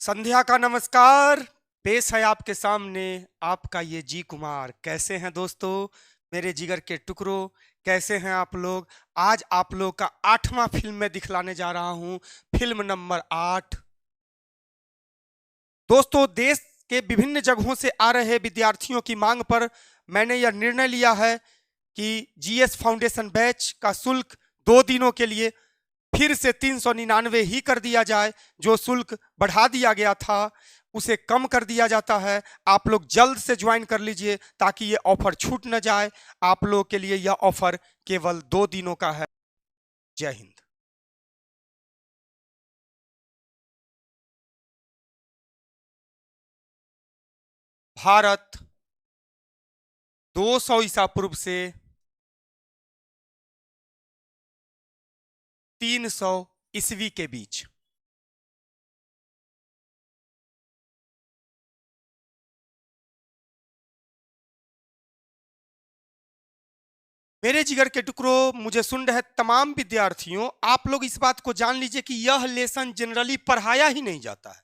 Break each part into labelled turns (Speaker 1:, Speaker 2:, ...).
Speaker 1: संध्या का नमस्कार। पेश है आपके सामने आपका ये जी कुमार। कैसे हैं दोस्तों, मेरे जिगर के टुकड़ों, कैसे हैं आप लोग। आज आप लोग का 8वां फिल्म में दिखलाने जा रहा हूं, फिल्म नंबर 8। दोस्तों, देश के विभिन्न जगहों से आ रहे विद्यार्थियों की मांग पर मैंने यह निर्णय लिया है कि जीएस फाउंडेशन बैच का शुल्क 2 दिनों के लिए फिर से 399 ही कर दिया जाए। जो शुल्क बढ़ा दिया गया था उसे कम कर दिया जाता है। आप लोग जल्द से ज्वाइन कर लीजिए ताकि ये ऑफर छूट न जाए। आप लोग के लिए यह ऑफर केवल 2 दिनों का है। जय हिंद। भारत 200 ईसा पूर्व से 300 ईस्वी के बीच मेरे जिगर के टुकड़ों, मुझे सुन रहे तमाम विद्यार्थियों, आप लोग इस बात को जान लीजिए कि यह लेसन जनरली पढ़ाया ही नहीं जाता है।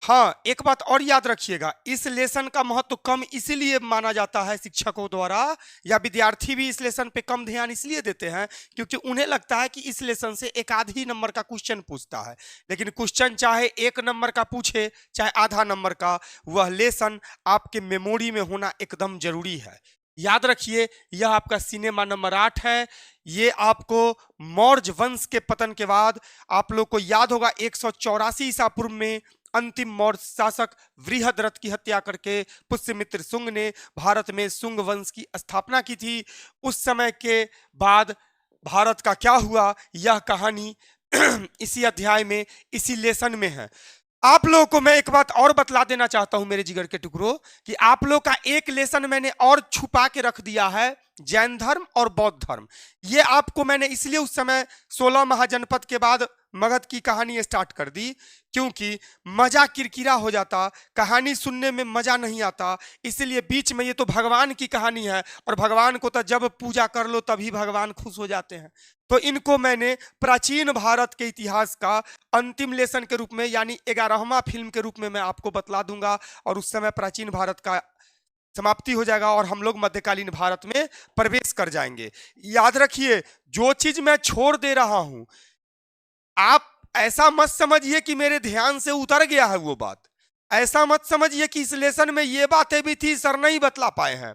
Speaker 1: हाँ, एक बात और याद रखिएगा, इस लेसन का महत्व कम इसीलिए माना जाता है शिक्षकों द्वारा, या विद्यार्थी भी इस लेसन पे कम ध्यान इसलिए देते हैं क्योंकि उन्हें लगता है कि इस लेसन से एक आध ही नंबर का क्वेश्चन पूछता है। लेकिन क्वेश्चन चाहे 1 नंबर का पूछे चाहे आधा नंबर का, वह लेसन आपके मेमोरी में होना एकदम जरूरी है। याद रखिए, यह आपका सिनेमा नंबर 8 है। ये आपको मौर्य वंश के पतन के बाद, आप लोग को याद होगा 184 ईसा पूर्व में अंतिम मौर्य शासक वृहद्रथ की हत्या करके पुष्यमित्र शुंग ने भारत में शुंग वंश की स्थापना की थी। उस समय के बाद भारत का क्या हुआ, यह कहानी इसी अध्याय में, इसी लेसन में है। आप लोगों को मैं एक बात और बतला देना चाहता हूं मेरे जिगर के टुकड़ों, कि आप लोग का एक लेसन मैंने और छुपा के रख दिया है, जैन धर्म और बौद्ध धर्म। ये आपको मैंने इसलिए उस समय 16 महाजनपद के बाद मगध की कहानी स्टार्ट कर दी क्योंकि मजा किरकिरा हो जाता, कहानी सुनने में मजा नहीं आता। इसलिए बीच में, ये तो भगवान की कहानी है और भगवान को तो जब पूजा कर लो तभी भगवान खुश हो जाते हैं। तो इनको मैंने प्राचीन भारत के इतिहास का अंतिम लेसन के रूप में, यानी 11वां फिल्म के रूप में मैं आपको बतला दूंगा, और उस समय प्राचीन भारत का समाप्ति हो जाएगा और हम लोग मध्यकालीन भारत में प्रवेश कर जाएंगे। याद रखिए, जो चीज मैं छोड़ दे रहा हूं, आप ऐसा मत समझिए कि मेरे ध्यान से उतर गया है वो बात। ऐसा मत समझिए कि इस लेसन में ये बातें भी थी, सर नहीं बतला पाए हैं।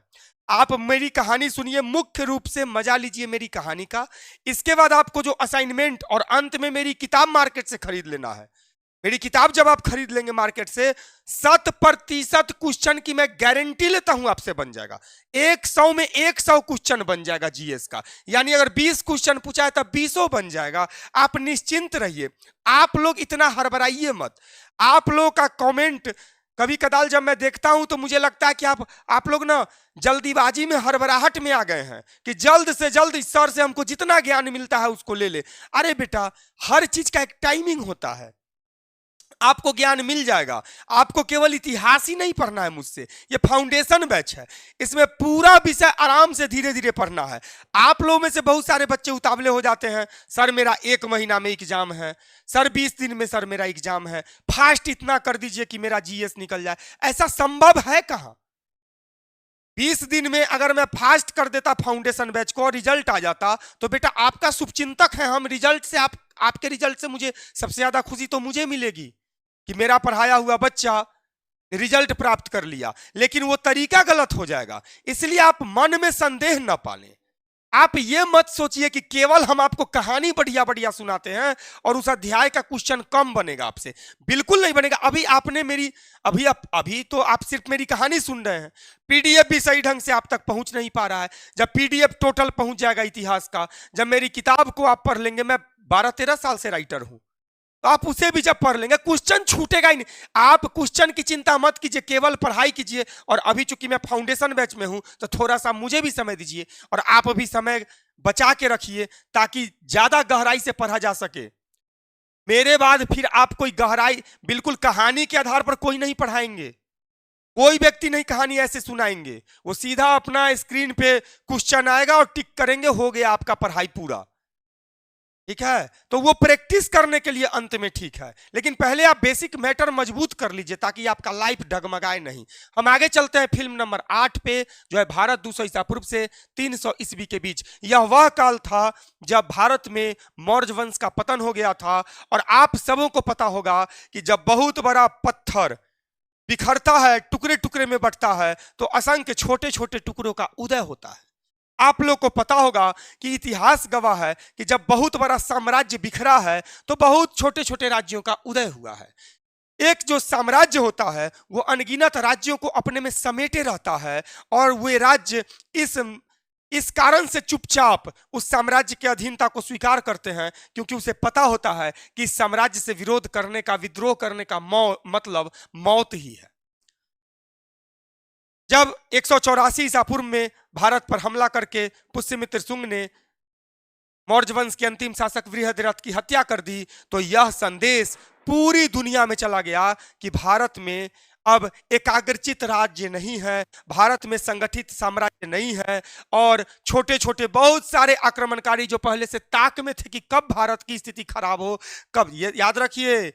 Speaker 1: आप मेरी कहानी सुनिए, मुख्य रूप से मजा लीजिए मेरी कहानी का। इसके बाद आपको जो असाइनमेंट और अंत में मेरी किताब मार्केट से खरीद लेना है। मेरी किताब जब आप खरीद लेंगे मार्केट से, 100% क्वेश्चन की मैं गारंटी लेता हूं आपसे बन जाएगा। 100 में 100 क्वेश्चन बन जाएगा जीएस का। यानी अगर 20 क्वेश्चन पूछा है तब 20 बन जाएगा। आप निश्चिंत रहिए, आप लोग इतना हड़बड़ाइए मत। आप लोग का कमेंट कभी कदाल जब मैं देखता हूं तो मुझे लगता है कि आप लोग ना जल्दीबाजी में, हड़बड़ाहट में आ गए हैं कि जल्द से जल्द इस सर से हमको जितना ज्ञान मिलता है उसको ले ले। अरे बेटा, हर चीज का एक टाइमिंग होता है, आपको ज्ञान मिल जाएगा। आपको केवल इतिहास ही नहीं पढ़ना है मुझसे, ये फाउंडेशन बैच है, इसमें पूरा विषय आराम से धीरे धीरे पढ़ना है। आप लोगों में से बहुत सारे बच्चे उतावले हो जाते हैं, सर मेरा 1 महीना में एग्जाम है, सर 20 दिन में सर मेरा एग्जाम है, फास्ट इतना कर दीजिए कि मेरा जीएस निकल जाए। ऐसा संभव है कहां? 20 दिन में अगर मैं फास्ट कर देता फाउंडेशन बैच को और रिजल्ट आ जाता तो बेटा आपका शुभचिंतक है हम, रिजल्ट से आपके रिजल्ट से मुझे सबसे ज्यादा खुशी तो मुझे मिलेगी कि मेरा पढ़ाया हुआ बच्चा रिजल्ट प्राप्त कर लिया। लेकिन वो तरीका गलत हो जाएगा, इसलिए आप मन में संदेह न पालें। आप ये मत सोचिए कि केवल हम आपको कहानी बढ़िया बढ़िया सुनाते हैं और उस अध्याय का क्वेश्चन कम बनेगा आपसे। बिल्कुल नहीं बनेगा। अभी आपने मेरी अभी तो आप सिर्फ मेरी कहानी सुन रहे हैं, पीडीएफ भी सही ढंग से आप तक पहुंच नहीं पा रहा है। जब पीडीएफ टोटल पहुंच जाएगा इतिहास का, जब मेरी किताब को आप पढ़ लेंगे, मैं 12-13 साल से राइटर हूं, तो आप उसे भी जब पढ़ लेंगे क्वेश्चन छूटेगा ही नहीं। आप क्वेश्चन की चिंता मत कीजिए, केवल पढ़ाई कीजिए। और अभी चूंकि मैं फाउंडेशन बैच में हूं तो थोड़ा सा मुझे भी समय दीजिए और आप भी समय बचा के रखिए ताकि ज्यादा गहराई से पढ़ा जा सके। मेरे बाद फिर आप कोई गहराई, बिल्कुल कहानी के आधार पर कोई नहीं पढ़ाएंगे, कोई व्यक्ति नहीं कहानी ऐसे सुनाएंगे। वो सीधा अपना स्क्रीन पे क्वेश्चन आएगा और टिक करेंगे, हो गया आपका पढ़ाई पूरा। ठीक है, तो वो प्रैक्टिस करने के लिए अंत में ठीक है, लेकिन पहले आप बेसिक मैटर मजबूत कर लीजिए ताकि आपका लाइफ डगमगाए नहीं। हम आगे चलते हैं फिल्म नंबर 8 पे, जो है भारत 200 ईसा पूर्व से 300 ईस्वी के बीच। यह वह काल था जब भारत में मौर्य वंश का पतन हो गया था, और आप सबों को पता होगा कि जब बहुत बड़ा पत्थर बिखरता है, टुकड़े टुकड़े में बंटता है, तो असंख्य छोटे छोटे टुकड़ों का उदय होता है। आप लोग को पता होगा कि इतिहास गवाह है कि जब बहुत बड़ा साम्राज्य बिखरा है तो बहुत छोटे छोटे राज्यों का उदय हुआ है। एक जो साम्राज्य होता है वो अनगिनत राज्यों को अपने में समेटे रहता है, और वे राज्य इस कारण से चुपचाप उस साम्राज्य की अधीनता को स्वीकार करते हैं, क्योंकि उसे पता होता है कि इस साम्राज्य से विरोध करने का, विद्रोह करने का मतलब मौत ही है। जब 184 ईसा पूर्व में भारत पर हमला करके पुष्यमित्र शुंग ने मौर्य वंश के अंतिम शासक बृहद्रथ की हत्या कर दी, तो यह संदेश पूरी दुनिया में चला गया कि भारत में अब एकाग्रचित राज्य नहीं है, भारत में संगठित साम्राज्य नहीं है, और छोटे छोटे बहुत सारे आक्रमणकारी जो पहले से ताक में थे कि कब भारत की स्थिति खराब हो, कब, ये याद रखिए,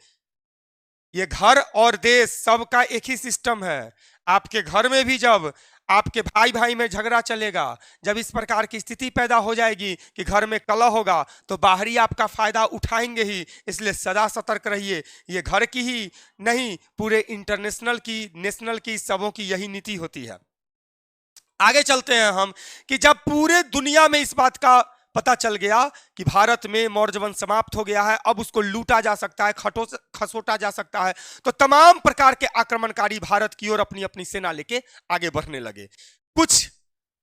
Speaker 1: ये घर और देश सबका एक ही सिस्टम है। आपके घर में भी जब आपके भाई भाई में झगड़ा चलेगा, जब इस प्रकार की स्थिति पैदा हो जाएगी कि घर में कलह होगा, तो बाहरी आपका फायदा उठाएंगे ही, इसलिए सदा सतर्क रहिए। ये घर की ही नहीं, पूरे इंटरनेशनल की, नेशनल की, सबों की यही नीति होती है। आगे चलते हैं हम कि जब पूरे दुनिया में इस बात का पता चल गया कि भारत में मौर्य वंश समाप्त हो गया है, अब उसको लूटा जा सकता है, खसोटा जा सकता है, तो तमाम प्रकार के आक्रमणकारी भारत की ओर अपनी अपनी सेना लेके आगे बढ़ने लगे। कुछ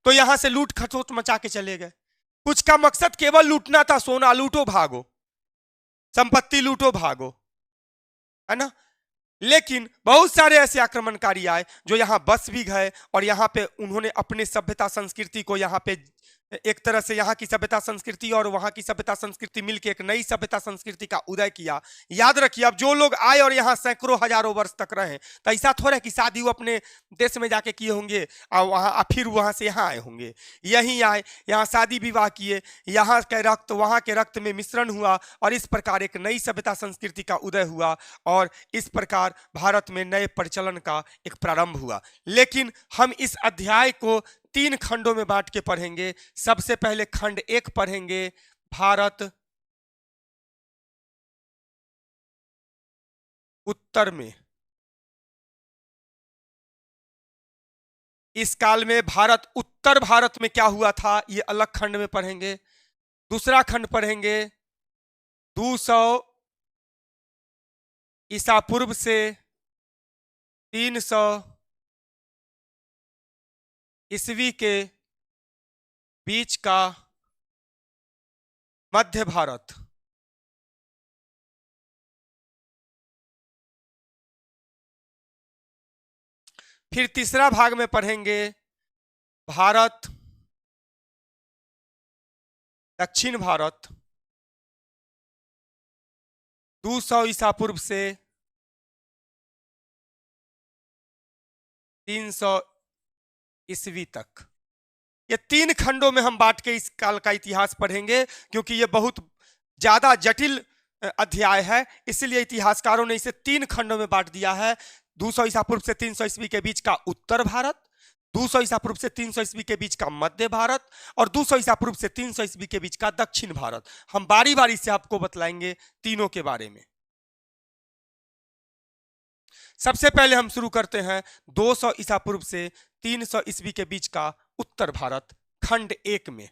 Speaker 1: तो यहां से लूट खसोट मचा के चले गए, कुछ का मकसद केवल लूटना था, सोना लूटो भागो, संपत्ति लूटो भागो, है ना। लेकिन बहुत सारे ऐसे आक्रमणकारी आए जो यहां बस भी गए, और यहां पे उन्होंने अपने सभ्यता संस्कृति को, यहां पे एक तरह से यहाँ की सभ्यता संस्कृति और वहां की सभ्यता संस्कृति मिलकर एक नई सभ्यता संस्कृति का उदय किया। याद रखिए, अब जो लोग आए और यहाँ सैकड़ों हजारों वर्ष तक रहे, तो ऐसा थोड़ा कि शादी वो अपने देश में जाके किए होंगे और वहां फिर वहां से यहाँ आए होंगे। यहीं आए, यहाँ शादी विवाह किए, यहाँ के रक्त वहां के रक्त में मिश्रण हुआ, और इस प्रकार एक नई सभ्यता संस्कृति का उदय हुआ, और इस प्रकार भारत में नए प्रचलन का एक प्रारंभ हुआ। लेकिन हम इस अध्याय को 3 खंडों में बांट के पढ़ेंगे। सबसे पहले खंड 1 पढ़ेंगे, भारत उत्तर में। इस काल में भारत, उत्तर भारत में क्या हुआ था, ये अलग खंड में पढ़ेंगे। दूसरा खंड पढ़ेंगे 200 ईसा पूर्व से 300 ईस्वी के बीच का मध्य भारत। फिर तीसरा भाग में पढ़ेंगे भारत दक्षिण भारत, 200 ईसा पूर्व से 300 ईस्वी तक। ये 3 खंडों में हम बांट के इस काल का इतिहास पढ़ेंगे, क्योंकि ये बहुत ज्यादा जटिल अध्याय है, इसलिए इतिहासकारों ने इसे 3 खंडों में बांट दिया है। 200 ईसा पूर्व से 300 ईस्वी के बीच का उत्तर भारत, 200 ईसा पूर्व से 300 ईस्वी के बीच का मध्य भारत, और 200 ईसा पूर्व से 300 ईस्वी के बीच का दक्षिण भारत। हम बारी बारी से आपको बतलाएंगे तीनों के बारे में। सबसे पहले हम शुरू करते हैं 200 ईसा पूर्व से 300 ईस्वी के बीच का उत्तर भारत, खंड 1 में।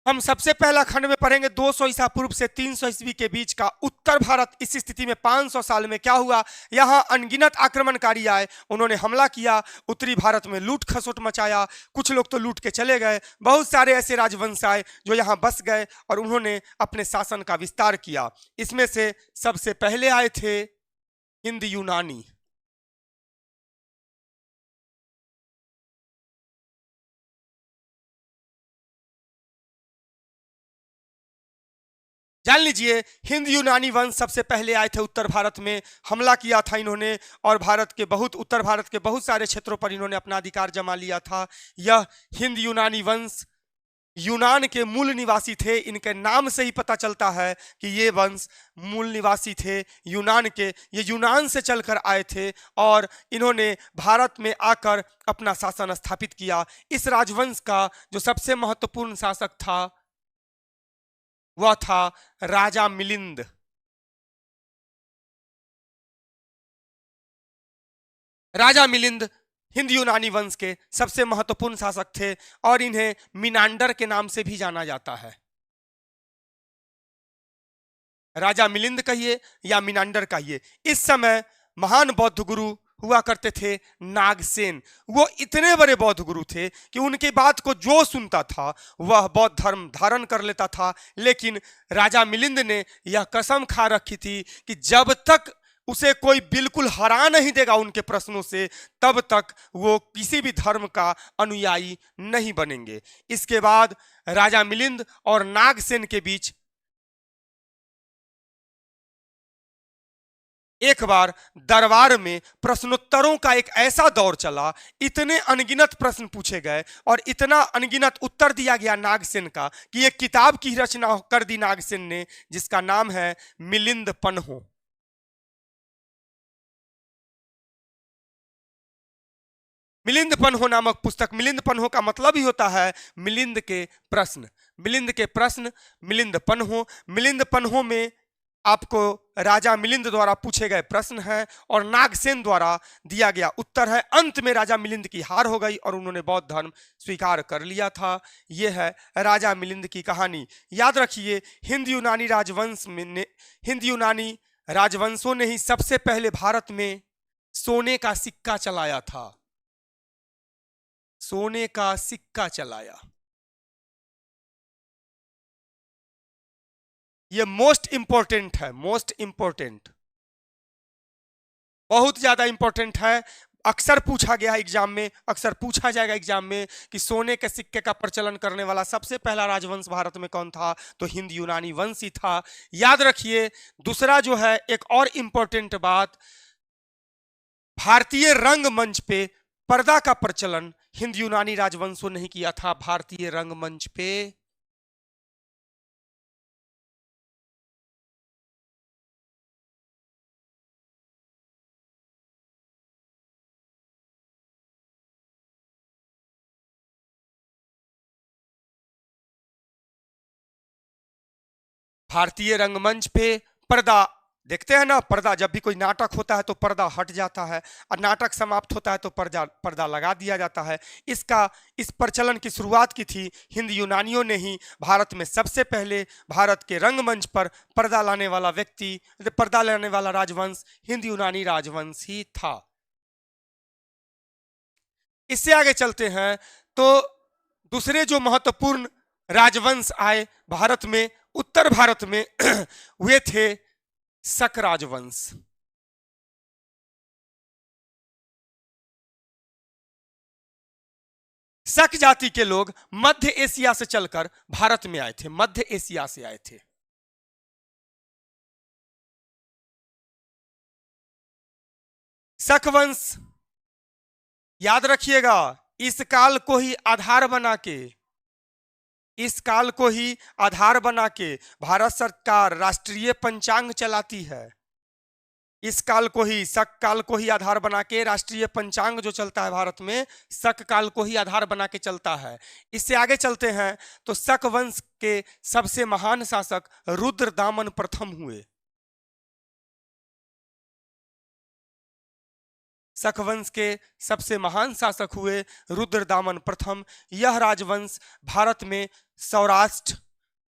Speaker 1: हम सबसे पहला खंड में पढ़ेंगे 200 ईसा पूर्व से 300 ईस्वी के बीच का उत्तर भारत। इस स्थिति में 500 साल में क्या हुआ, यहाँ अनगिनत आक्रमणकारी आए, उन्होंने हमला किया, उत्तरी भारत में लूट खसोट मचाया, कुछ लोग तो लूट के चले गए, बहुत सारे ऐसे राजवंश आए जो यहाँ बस गए और उन्होंने अपने शासन का विस्तार किया। इसमें से सबसे पहले आए थे हिंद यूनानी। जान लीजिए, हिंद यूनानी वंश सबसे पहले आए थे उत्तर भारत में, हमला किया था इन्होंने और उत्तर भारत के बहुत सारे क्षेत्रों पर इन्होंने अपना अधिकार जमा लिया था। यह हिंद यूनानी वंश यूनान के मूल निवासी थे। इनके नाम से ही पता चलता है कि ये वंश मूल निवासी थे यूनान के। ये यूनान से चलकर आए थे और इन्होंने भारत में आकर अपना शासन स्थापित किया। इस राजवंश का जो सबसे महत्वपूर्ण शासक था वह था राजा मिलिंद। राजा मिलिंद हिंद यूनानी वंश के सबसे महत्वपूर्ण शासक थे और इन्हें मिनांडर के नाम से भी जाना जाता है। राजा मिलिंद कहिए या मिनांडर कहिए। इस समय महान बौद्ध गुरु हुआ करते थे नागसेन। वो इतने बड़े बौद्ध गुरु थे कि उनकी बात को जो सुनता था वह बौद्ध धर्म धारण कर लेता था। लेकिन राजा मिलिंद ने यह कसम खा रखी थी कि जब तक उसे कोई बिल्कुल हरा नहीं देगा उनके प्रश्नों से, तब तक वो किसी भी धर्म का अनुयायी नहीं बनेंगे। इसके बाद राजा मिलिंद और नागसेन के बीच एक बार दरबार में प्रश्नोत्तरों का एक ऐसा दौर चला, इतने अनगिनत प्रश्न पूछे गए और इतना अनगिनत उत्तर दिया गया नागसेन का कि एक किताब की रचना कर दी नागसेन ने, जिसका नाम है मिलिंद पन्हो। मिलिंद पन्हो नामक पुस्तक। मिलिंद पन्हो का मतलब ही होता है मिलिंद के प्रश्न। मिलिंद के प्रश्न, मिलिंद पन्हो। मिलिंद पन्हो में आपको राजा मिलिंद द्वारा पूछे गए प्रश्न हैं और नागसेन द्वारा दिया गया उत्तर है। अंत में राजा मिलिंद की हार हो गई और उन्होंने बौद्ध धर्म स्वीकार कर लिया था। यह है राजा मिलिंद की कहानी। याद रखिए, हिंद यूनानी राजवंशों ने ही सबसे पहले भारत में सोने का सिक्का चलाया था। सोने का सिक्का चलाया। ये मोस्ट इंपॉर्टेंट है, मोस्ट इंपॉर्टेंट, बहुत ज्यादा इंपॉर्टेंट है। अक्सर पूछा गया है एग्जाम में, अक्सर पूछा जाएगा एग्जाम में कि सोने के सिक्के का प्रचलन करने वाला सबसे पहला राजवंश भारत में कौन था, तो हिंद यूनानी वंश ही था। याद रखिए, दूसरा जो है एक और इंपॉर्टेंट बात, भारतीय रंगमंच पे पर्दा का प्रचलन हिंद यूनानी राजवंशों ने किया था। भारतीय रंगमंच पे भारतीय रंगमंच पे पर्दा देखते हैं ना, पर्दा जब भी कोई नाटक होता है तो पर्दा हट जाता है और नाटक समाप्त होता है तो पर्दा लगा दिया जाता है। इस प्रचलन की शुरुआत की थी हिंद यूनानियों ने ही। भारत में सबसे पहले भारत के रंगमंच पर पर्दा लाने वाला राजवंश हिंद यूनानी राजवंश ही था। इससे आगे चलते हैं तो दूसरे जो महत्वपूर्ण राजवंश आए भारत में, उत्तर भारत में वे थे शक राजवंश। शक जाति के लोग मध्य एशिया से चलकर भारत में आए थे, मध्य एशिया से आए थे। शक वंश याद रखिएगा, इस काल को ही आधार बना के भारत सरकार राष्ट्रीय पंचांग चलाती है। इस काल को ही, शक काल को ही आधार बना के राष्ट्रीय पंचांग जो चलता है भारत में, शक काल को ही आधार बना के चलता है। इससे आगे चलते हैं तो शक वंश के सबसे महान शासक रुद्रदामन प्रथम हुए। शक वंश के सबसे महान शासक हुए रुद्रदामन प्रथम। यह राजवंश भारत में सौराष्ट्र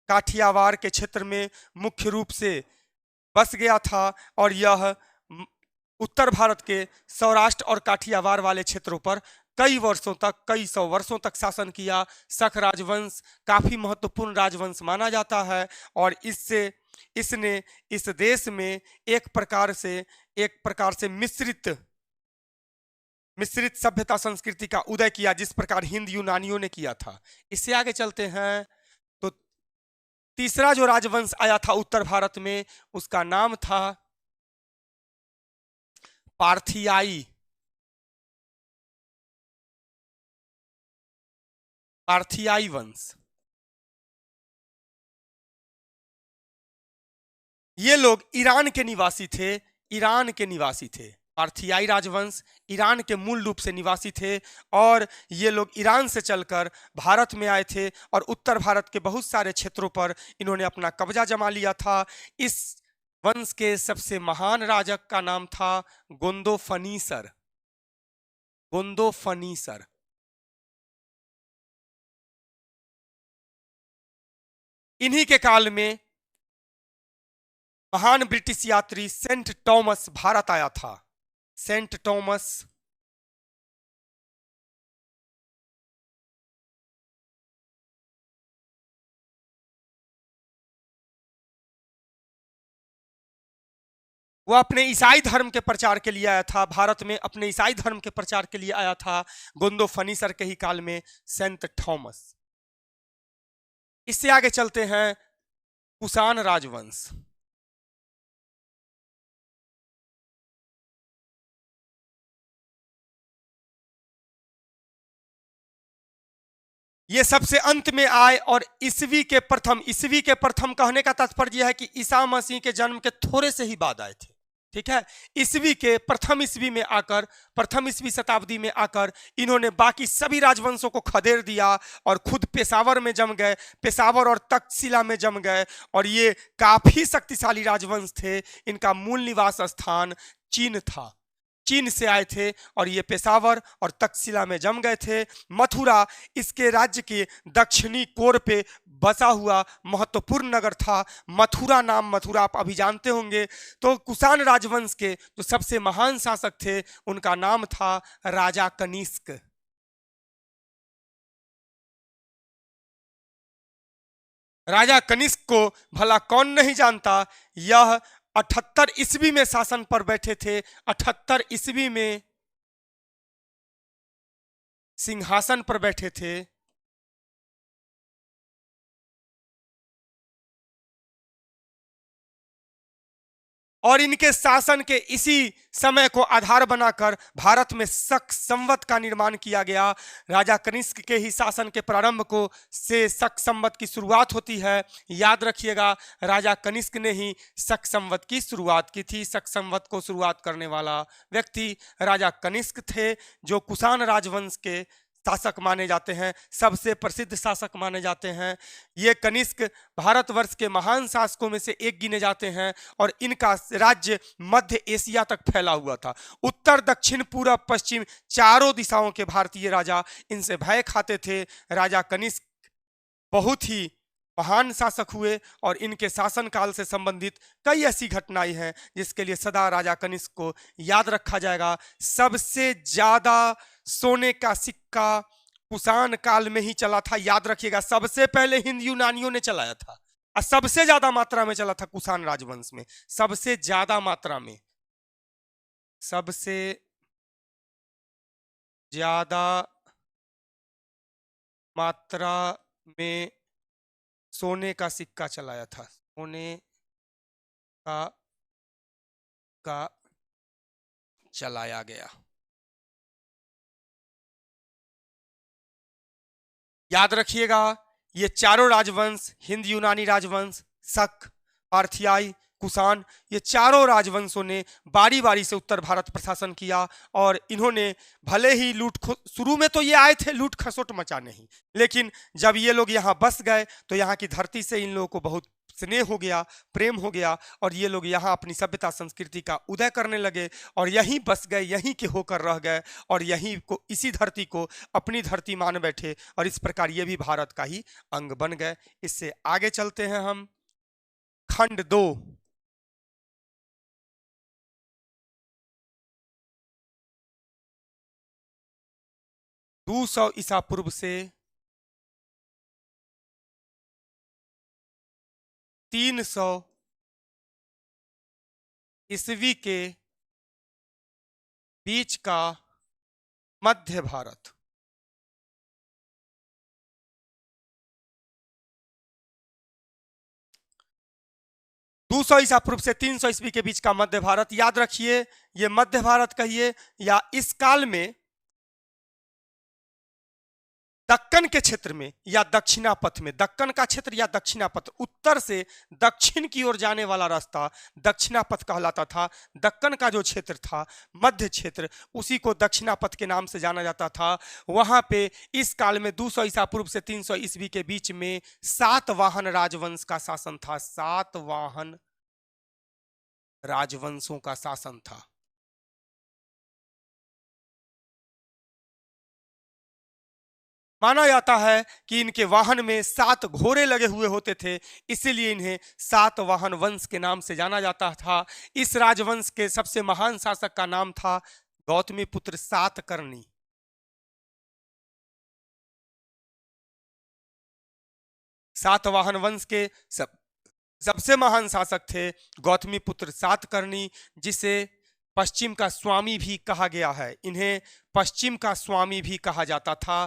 Speaker 1: काठियावाड़ के क्षेत्र में मुख्य रूप से बस गया था और यह उत्तर भारत के सौराष्ट्र और काठियावाड़ वाले क्षेत्रों पर कई सौ वर्षों तक शासन किया। शक राजवंश काफी महत्वपूर्ण राजवंश माना जाता है और इसने इस देश में एक प्रकार से एक प्रकार से मिश्रित सभ्यता संस्कृति का उदय किया, जिस प्रकार हिंद यूनानियों ने किया था। इससे आगे चलते हैं तो तीसरा जो राजवंश आया था उत्तर भारत में, उसका नाम था पार्थियाई। पार्थियाई वंश। ये लोग ईरान के निवासी थे। ईरान के निवासी थे। पार्थियाई राजवंश ईरान के मूल रूप से निवासी थे और ये लोग ईरान से चलकर भारत में आए थे और उत्तर भारत के बहुत सारे क्षेत्रों पर इन्होंने अपना कब्जा जमा लिया था। इस वंश के सबसे महान राजक का नाम था गोंदोफनीसर। गोंदोफनीसर। इन्हीं के काल में महान ब्रिटिश यात्री सेंट थॉमस भारत आया था। Saint Thomas. वो अपने ईसाई धर्म के प्रचार के लिए आया था। भारत में अपने ईसाई धर्म के प्रचार के लिए आया था गोंदोफनीसर के ही काल में सेंट थॉमस। इससे आगे चलते हैं कुषाण राजवंश। ये सबसे अंत में आए और ईसवी के प्रथम कहने का तात्पर्य है कि ईसा मसीह के जन्म के थोड़े से ही बाद आए थे। ठीक है। ईसवी के प्रथम ईसवी शताब्दी में आकर इन्होंने बाकी सभी राजवंशों को खदेड़ दिया और खुद पेशावर में जम गए। पेशावर और तक्षशिला में जम गए और ये काफी शक्तिशाली राजवंश थे। इनका मूल निवास स्थान चीन था। चीन से आए थे और ये पेशावर और तक्षशिला में जम गए थे। मथुरा इसके राज्य के दक्षिणी कोर पे बसा हुआ महत्वपूर्ण नगर था। मथुरा आप अभी जानते होंगे। तो कुषाण राजवंश के जो सबसे महान शासक थे उनका नाम था राजा कनिष्क। राजा कनिष्क को भला कौन नहीं जानता। यह 78 ईस्वी में शासन पर बैठे थे। 78 ईस्वी में सिंहासन पर बैठे थे। और इनके शासन के इसी समय को आधार बनाकर भारत में शक संवत का निर्माण किया गया। राजा कनिष्क के ही शासन के प्रारंभ को से शक संवत की शुरुआत होती है। याद रखिएगा, राजा कनिष्क ने ही शक संवत की शुरुआत की थी। शक संवत को शुरुआत करने वाला व्यक्ति राजा कनिष्क थे, जो कुषाण राजवंश के शासक माने जाते हैं, सबसे प्रसिद्ध शासक माने जाते हैं। ये कनिष्क भारतवर्ष के महान शासकों में से एक गिने जाते हैं और इनका राज्य मध्य एशिया तक फैला हुआ था। उत्तर दक्षिण पूरब पश्चिम चारों दिशाओं के भारतीय राजा इनसे भय खाते थे। राजा कनिष्क बहुत ही महान शासक हुए और इनके शासनकाल से संबंधित कई ऐसी घटनाएं हैं जिसके लिए सदा राजा कनिष्क को याद रखा जाएगा। सबसे ज्यादा सोने का सिक्का कुषाण काल में ही चला था। याद रखिएगा, सबसे पहले हिंद यूनानियों ने चलाया था और सबसे ज्यादा मात्रा में चला था कुषाण राजवंश में। सबसे ज्यादा मात्रा में सोने का सिक्का चलाया था। सोने का चलाया गया। याद रखिएगा, ये चारों राजवंश हिंद यूनानी राजवंश, शक, पार्थियाई, कुषाण, ये चारों राजवंशों ने बारी बारी से उत्तर भारत प्रशासन किया और इन्होंने भले ही शुरू में तो ये आए थे लूट खसोट मचाने ही, लेकिन जब ये लोग यहाँ बस गए तो यहाँ की धरती से इन लोगों को बहुत स्नेह हो गया, प्रेम हो गया और ये लोग यहाँ अपनी सभ्यता संस्कृति का उदय करने लगे और यहीं बस गए, यहीं के होकर रह गए और यहीं को इसी धरती को अपनी धरती मान बैठे और इस प्रकार ये भी भारत का ही अंग बन गए। इससे आगे चलते हैं हम खंड 2। 200 ईसा पूर्व से 300 ईस्वी के बीच का मध्य भारत। दो सौ ईसा पूर्व से 300 ईस्वी के बीच का मध्य भारत। याद रखिए, ये मध्य भारत कहिए या इस काल में दक्कन के क्षेत्र में या दक्षिणापथ में, दक्कन का क्षेत्र या दक्षिणापथ, उत्तर से दक्षिण की ओर जाने वाला रास्ता दक्षिणापथ कहलाता था। दक्कन का जो क्षेत्र था, मध्य क्षेत्र, उसी को दक्षिणापथ के नाम से जाना जाता था। वहां पे इस काल में 200 ईसा पूर्व से 300 ईस्वी के बीच में सातवाहन राजवंश का शासन था। सातवाहन राजवंशों का शासन था। माना जाता है कि इनके वाहन में 7 घोड़े लगे हुए होते थे, इसीलिए इन्हें सातवाहन वंश के नाम से जाना जाता था। इस राजवंश के सबसे महान शासक का नाम था गौतमीपुत्र सातकर्णी। सातवाहन वंश के सबसे महान शासक थे गौतमीपुत्र सातकर्णी, जिसे पश्चिम का स्वामी भी कहा गया है। इन्हें पश्चिम का स्वामी भी कहा जाता था,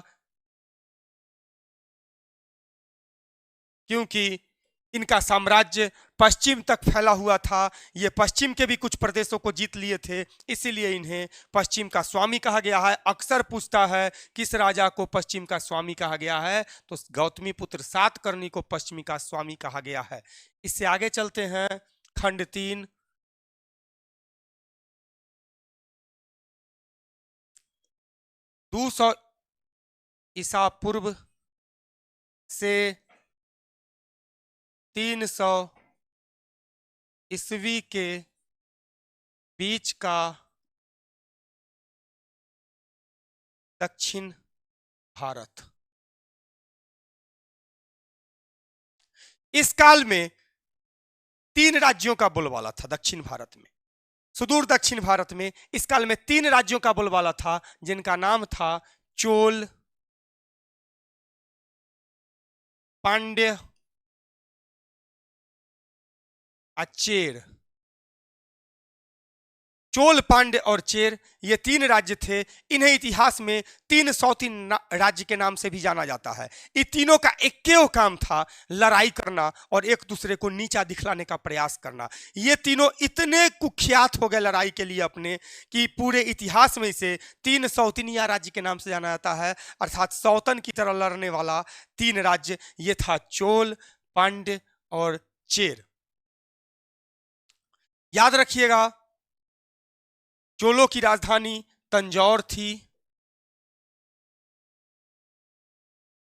Speaker 1: क्योंकि इनका साम्राज्य पश्चिम तक फैला हुआ था। ये पश्चिम के भी कुछ प्रदेशों को जीत लिए थे, इसीलिए इन्हें पश्चिम का स्वामी कहा गया है। अक्सर पूछता है किस राजा को पश्चिम का स्वामी कहा गया है, तो गौतमीपुत्र सातकर्णी को पश्चिमी का स्वामी कहा गया है। इससे आगे चलते हैं। खंड 3, 200 ईसा पूर्व से 300 ईस्वी के बीच का दक्षिण भारत। इस काल में 3 राज्यों का बोलबाला था दक्षिण भारत में। सुदूर दक्षिण भारत में इस काल में 3 राज्यों का बोलबाला था, जिनका नाम था चोल, पांड्य, चेर। चोल, पांड्य और चेर, ये 3 राज्य थे। इन्हें इतिहास में 3 सौतीन राज्य के नाम से भी जाना जाता है। इन तीनों का एक काम था लड़ाई करना और एक दूसरे को नीचा दिखलाने का प्रयास करना। ये तीनों इतने कुख्यात हो गए लड़ाई के लिए अपने, कि पूरे इतिहास में इसे 3 सौतनिया राज्य के नाम से जाना जाता है, अर्थात सौतन की तरह लड़ने वाला 3 राज्य। ये था चोल, पांड्य और चेर। याद रखिएगा, चोलों की राजधानी तंजौर थी,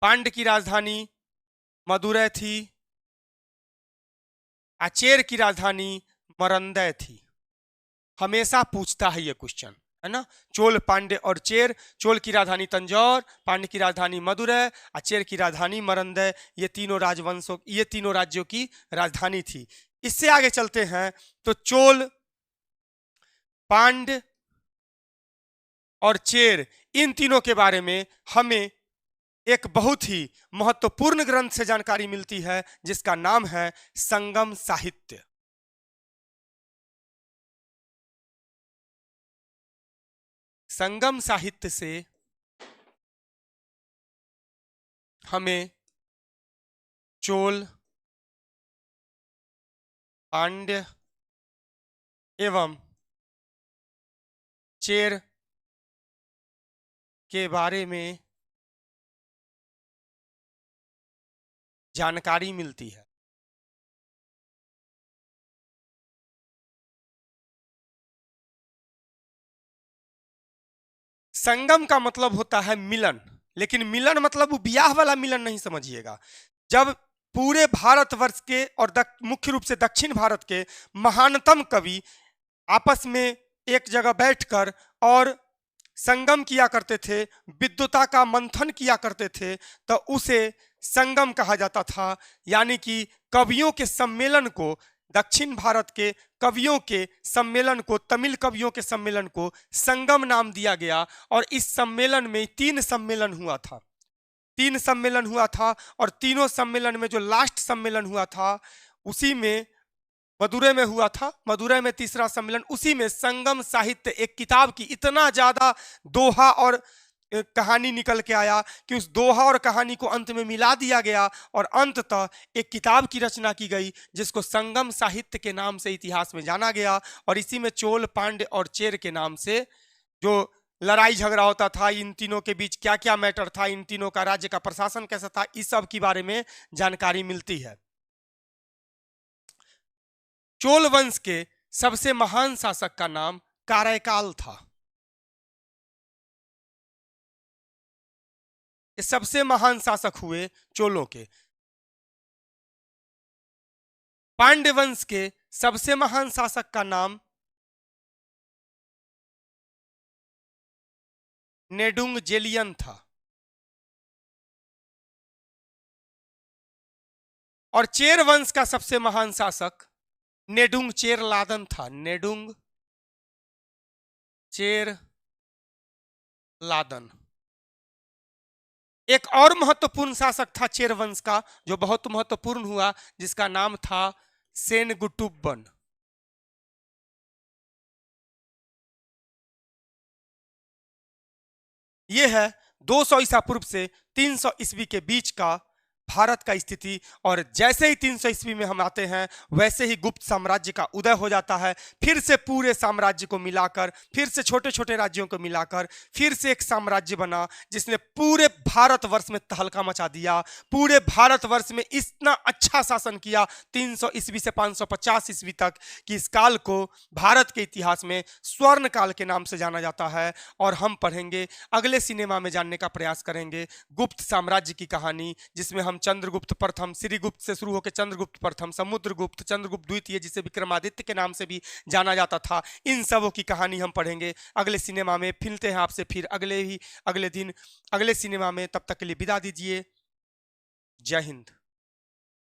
Speaker 1: पांड्य की राजधानी मदुरै थी, चेर की राजधानी मरंदै थी। हमेशा पूछता है ये क्वेश्चन, है ना। चोल, पांड्य और चेर। चोल की राजधानी तंजौर, पांड्य की राजधानी मदुरै, चेर की राजधानी मरंदै। ये तीनों राजवंशों, ये तीनों राज्यों की राजधानी थी। इससे आगे चलते हैं तो चोल, पांड्य और चेर, इन तीनों के बारे में हमें एक बहुत ही महत्वपूर्ण ग्रंथ से जानकारी मिलती है, जिसका नाम है संगम साहित्य। संगम साहित्य से हमें चोल, पांड्य एवं चेर के बारे में जानकारी मिलती है। संगम का मतलब होता है मिलन, लेकिन मिलन मतलब वो ब्याह वाला मिलन नहीं समझिएगा। जब पूरे भारतवर्ष के और मुख्य रूप से दक्षिण भारत के महानतम कवि आपस में एक जगह बैठकर और संगम किया करते थे, विद्वता का मंथन किया करते थे, तो उसे संगम कहा जाता था। यानी कि कवियों के सम्मेलन को, दक्षिण भारत के कवियों के सम्मेलन को, तमिल कवियों के सम्मेलन को संगम नाम दिया गया। और इस सम्मेलन में 3 सम्मेलन हुआ था। 3 सम्मेलन हुआ था और तीनों सम्मेलन में जो लास्ट सम्मेलन हुआ था, उसी में मदुरै में हुआ था, मदुरै में तीसरा सम्मेलन। उसी में संगम साहित्य एक किताब की इतना ज्यादा दोहा और कहानी निकल के आया कि उस दोहा और कहानी को अंत में मिला दिया गया और अंततः एक किताब की रचना की गई जिसको संगम साहित्य के नाम से इतिहास में जाना गया। और इसी में चोल, पांड्य और चेर के नाम से जो लड़ाई झगड़ा होता था, इन तीनों के बीच क्या क्या मैटर था, इन तीनों का राज्य का प्रशासन कैसा था, इस सब के बारे में जानकारी मिलती है। चोल वंश के सबसे महान शासक का नाम कारैकाल था। ये सबसे महान शासक हुए चोलों के। पांड्य वंश के सबसे महान शासक का नाम नेडुंग जेलियन था। और चेर वंश का सबसे महान शासक नेडुंग चेर लादन था। नेडुंग चेर लादन। एक और महत्वपूर्ण शासक था चेर वंश का जो बहुत महत्वपूर्ण हुआ, जिसका नाम था सेनगुटुब्बन। यह है 200 ईसा पूर्व से 300 ईस्वी के बीच का भारत का स्थिति। और जैसे ही 300 ईस्वी में हम आते हैं वैसे ही गुप्त साम्राज्य का उदय हो जाता है। फिर से पूरे साम्राज्य को मिलाकर, फिर से छोटे छोटे राज्यों को मिलाकर फिर से एक साम्राज्य बना जिसने पूरे भारतवर्ष में तहलका मचा दिया। पूरे भारतवर्ष में इतना अच्छा शासन किया 300 ईस्वी से 550 ईस्वी तक कि इस काल को भारत के इतिहास में स्वर्ण काल के नाम से जाना जाता है। और हम पढ़ेंगे, अगले सिनेमा में जानने का प्रयास करेंगे गुप्त साम्राज्य की कहानी, जिसमें हम चंद्रगुप्त प्रथम, श्रीगुप्त से शुरू होकर चंद्रगुप्त प्रथम, समुद्रगुप्त, चंद्रगुप्त द्वितीय जिसे विक्रमादित्य के नाम से भी जाना जाता था, इन सबों की कहानी हम पढ़ेंगे अगले सिनेमा में। मिलते हैं आपसे फिर अगले दिन अगले सिनेमा में। तब तक के लिए विदा दीजिए। जय हिंद।